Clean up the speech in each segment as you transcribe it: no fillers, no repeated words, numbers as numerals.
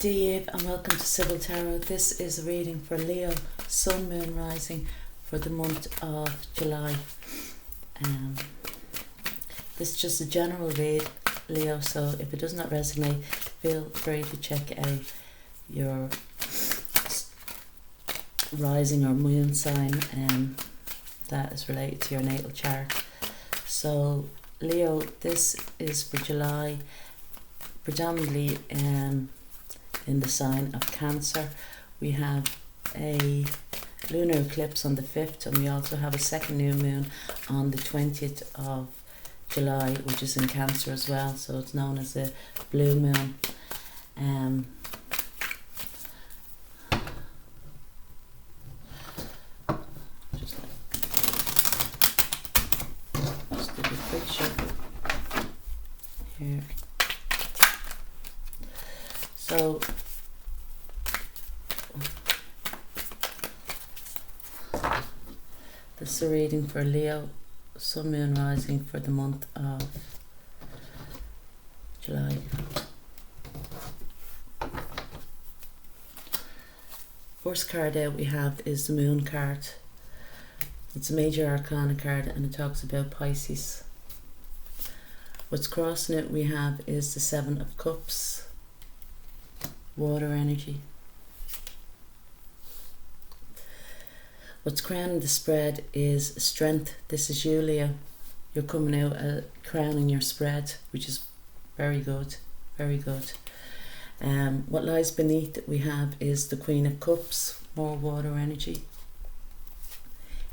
Dear Eve, and welcome to Sibyl Tarot. This is a reading for Leo, Sun, Moon, Rising for the month of July. This is just a general read, Leo, so if it does not resonate, feel free to check out your rising or moon sign that is related to your natal chart. So Leo, this is for July, predominantly in the sign of Cancer. We have a lunar eclipse on the 5th, and we also have a second new moon on the 20th of July, which is in Cancer as well, so it's known as a blue moon. Just do a quick shuffle here. So this is a reading for Leo, Sun, Moon, Rising for the month of July. First card out we have is the Moon card. It's a major arcana card and it talks about Pisces. What's crossing it we have is the Seven of Cups. Water energy. What's crowning the spread is strength. This is you, Leo. You're coming out crowning your spread, which is very good, very good. What lies beneath it we have is the Queen of Cups, more water energy.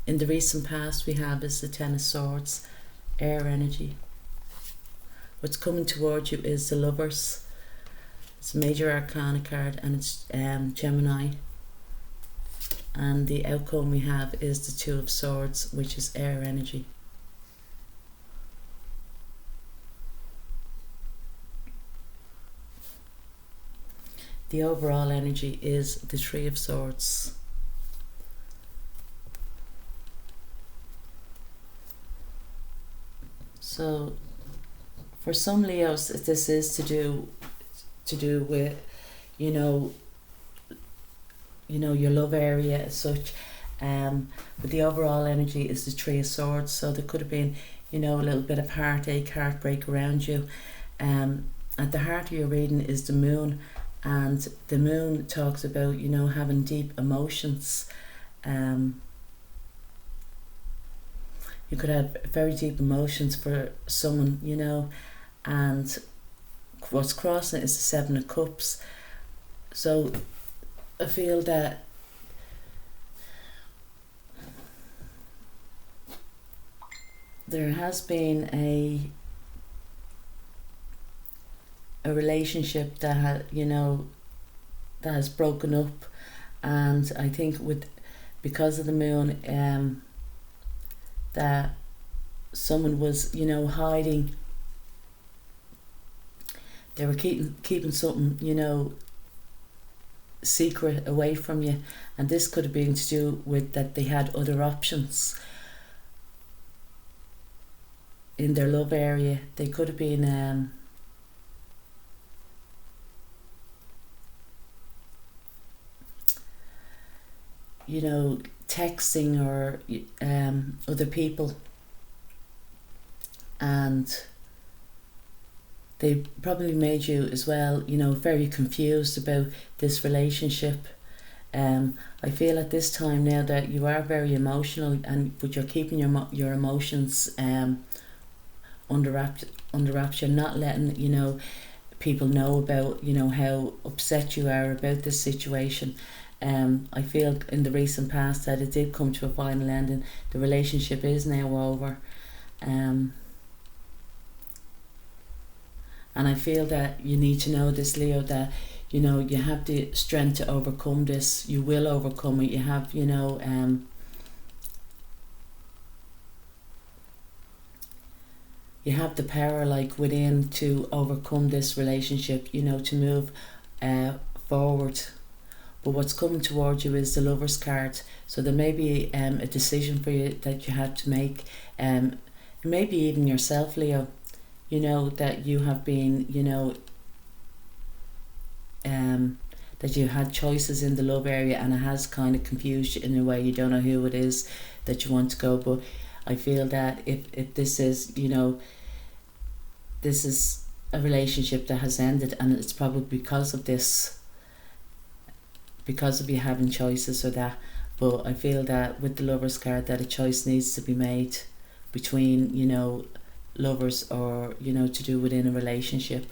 In the recent past we have is the Ten of Swords, air energy. What's coming towards you is the Lovers. It's a major arcana card and it's Gemini. And the outcome we have is the Two of Swords, which is air energy. The overall energy is the Three of Swords. So for some Leos this is to do with your love area as such, but the overall energy is the Three of Swords. So there could have been a little bit of heartbreak around you. At the heart of your reading is the Moon, and the Moon talks about having deep emotions. You could have very deep emotions for someone, and what's crossing it is the Seven of Cups. So I feel that there has been a relationship that that has broken up, and I think because of the Moon that someone was hiding. They were keeping something secret away from you, and this could have been to do with that they had other options in their love area. They could have been texting or other people, and they probably made you as well very confused about this relationship. I feel at this time now that you are very emotional, but you're keeping your emotions under wraps. You're not letting people know about how upset you are about this situation. I feel in the recent past that it did come to a final ending. The relationship is now over, and I feel that you need to know this, Leo, that you have the strength to overcome this. You will overcome it. You have you have the power within to overcome this relationship, to move forward. But what's coming towards you is the Lovers card. So there may be a decision for you that you have to make. Maybe even yourself, Leo, that you have been, that you had choices in the love area, and it has kind of confused you in a way. You don't know who it is that you want to go. But I feel that if this is, this is a relationship that has ended, and it's probably because of this, because of you having choices or that. But I feel that with the Lovers card, that a choice needs to be made between, lovers, or, to do within a relationship.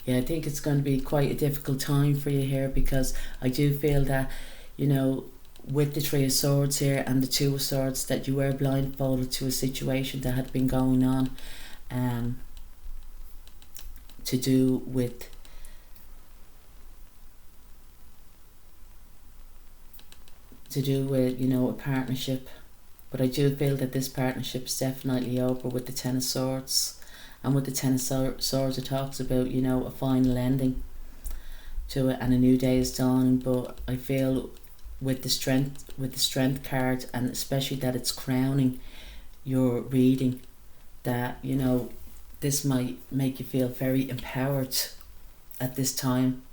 Yeah, I think it's going to be quite a difficult time for you here, because I do feel that, with the Three of Swords here and the Two of Swords, that you were blindfolded to a situation that had been going on, to do with a partnership. But I do feel that this partnership is definitely over with the Ten of Swords. And with the Ten of Swords, it talks about, a final ending to it and a new day is dawning. But I feel with the strength card, and especially that it's crowning your reading, that, this might make you feel very empowered at this time.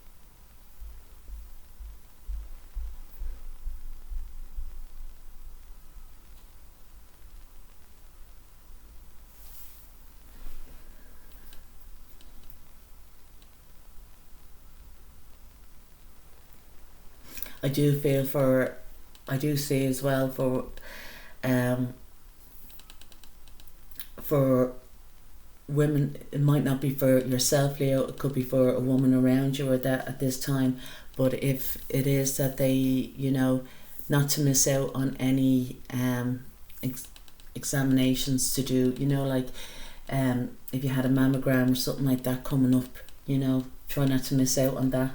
I do see as well for women, it might not be for yourself, Leo, it could be for a woman around you or that at this time. But if it is that they, not to miss out on any examinations to do, like if you had a mammogram or something like that coming up, try not to miss out on that.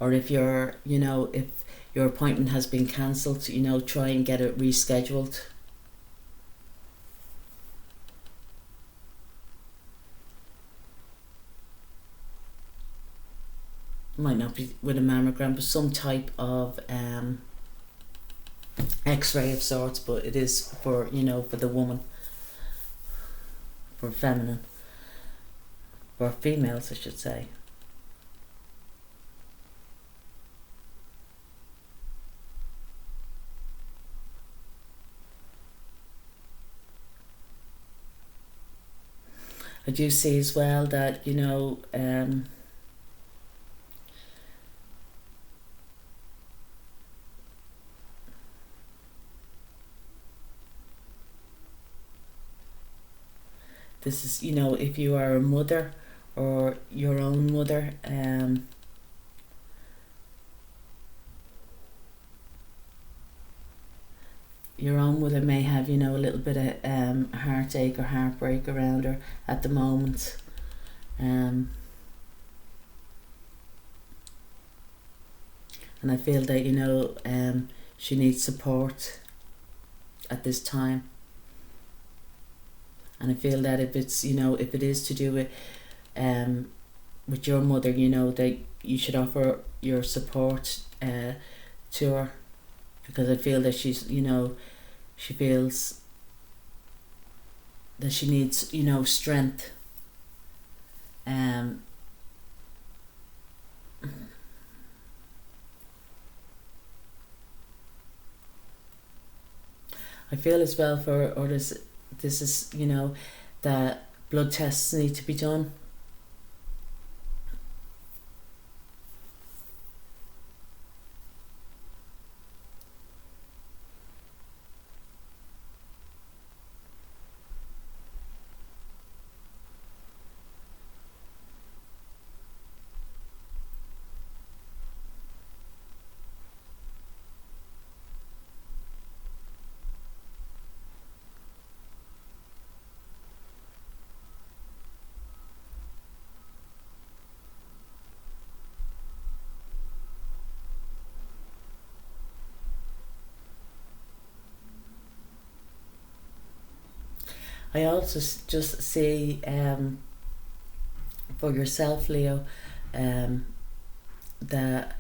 Or if if your appointment has been cancelled, try and get it rescheduled. Might not be with a mammogram, but some type of x-ray of sorts. But it is for, for the woman, for feminine, for females, I should say. I do see as well that, this is, if you are a mother or your own mother, your own mother may have, a little bit of heartache or heartbreak around her at the moment. And I feel that, she needs support at this time. And I feel that if it's, if it is to do with your mother, that you should offer your support to her, because I feel that she's, she feels that she needs, strength. I feel as well this is, that blood tests need to be done. I also just see for yourself, Leo, that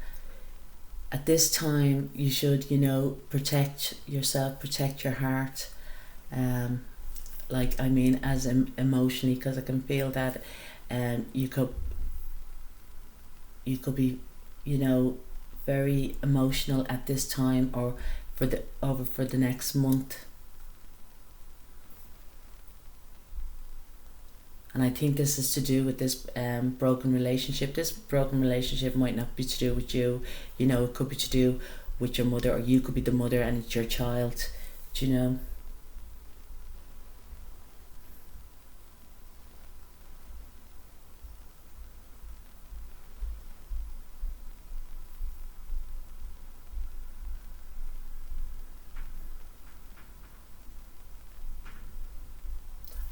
at this time you should, protect yourself, protect your heart. Like, I mean, as emotionally, because I can feel that you could be, very emotional at this time, or for the next month. And I think this is to do with this broken relationship. This broken relationship might not be to do with you. It could be to do with your mother, or you could be the mother and it's your child. Do you know?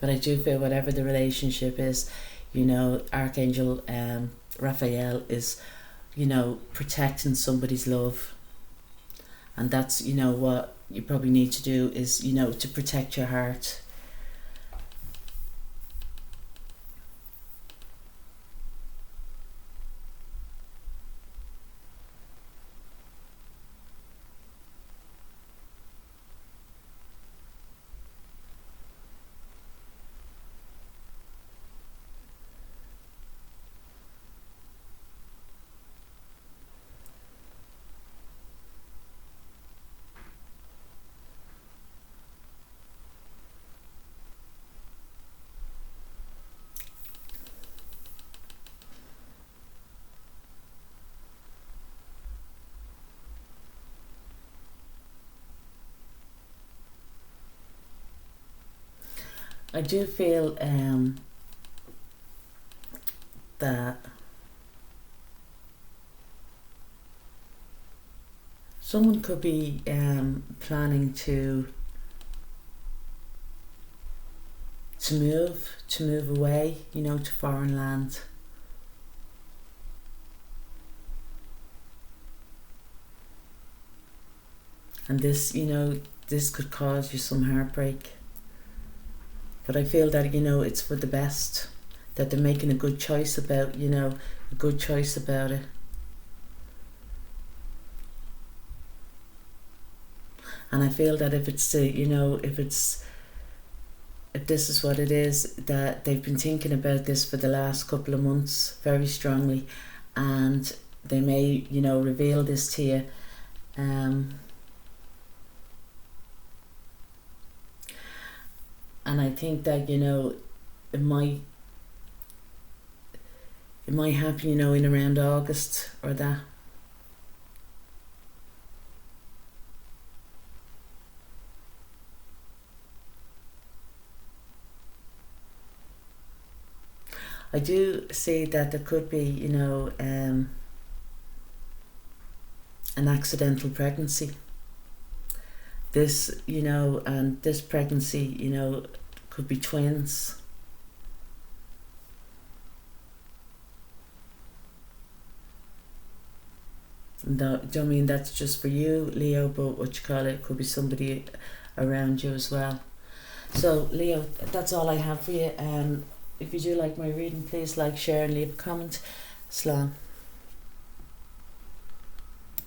But I do feel whatever the relationship is, Archangel Raphael is, protecting somebody's love. And that's, what you probably need to do is, to protect your heart. I do feel that someone could be planning to move away, to foreign land. And this, this could cause you some heartbreak. But I feel that, it's for the best, that they're making a good choice about, it. And I feel that if this is what it is, that they've been thinking about this for the last couple of months very strongly, and they may, reveal this to you. And I think that, it might happen, in around August or that. I do see that there could be, an accidental pregnancy. This, and this pregnancy, could be twins. Don't mean that's just for you, Leo, but it could be somebody around you as well. So, Leo, that's all I have for you. If you do like my reading, please like, share and leave a comment. Slán.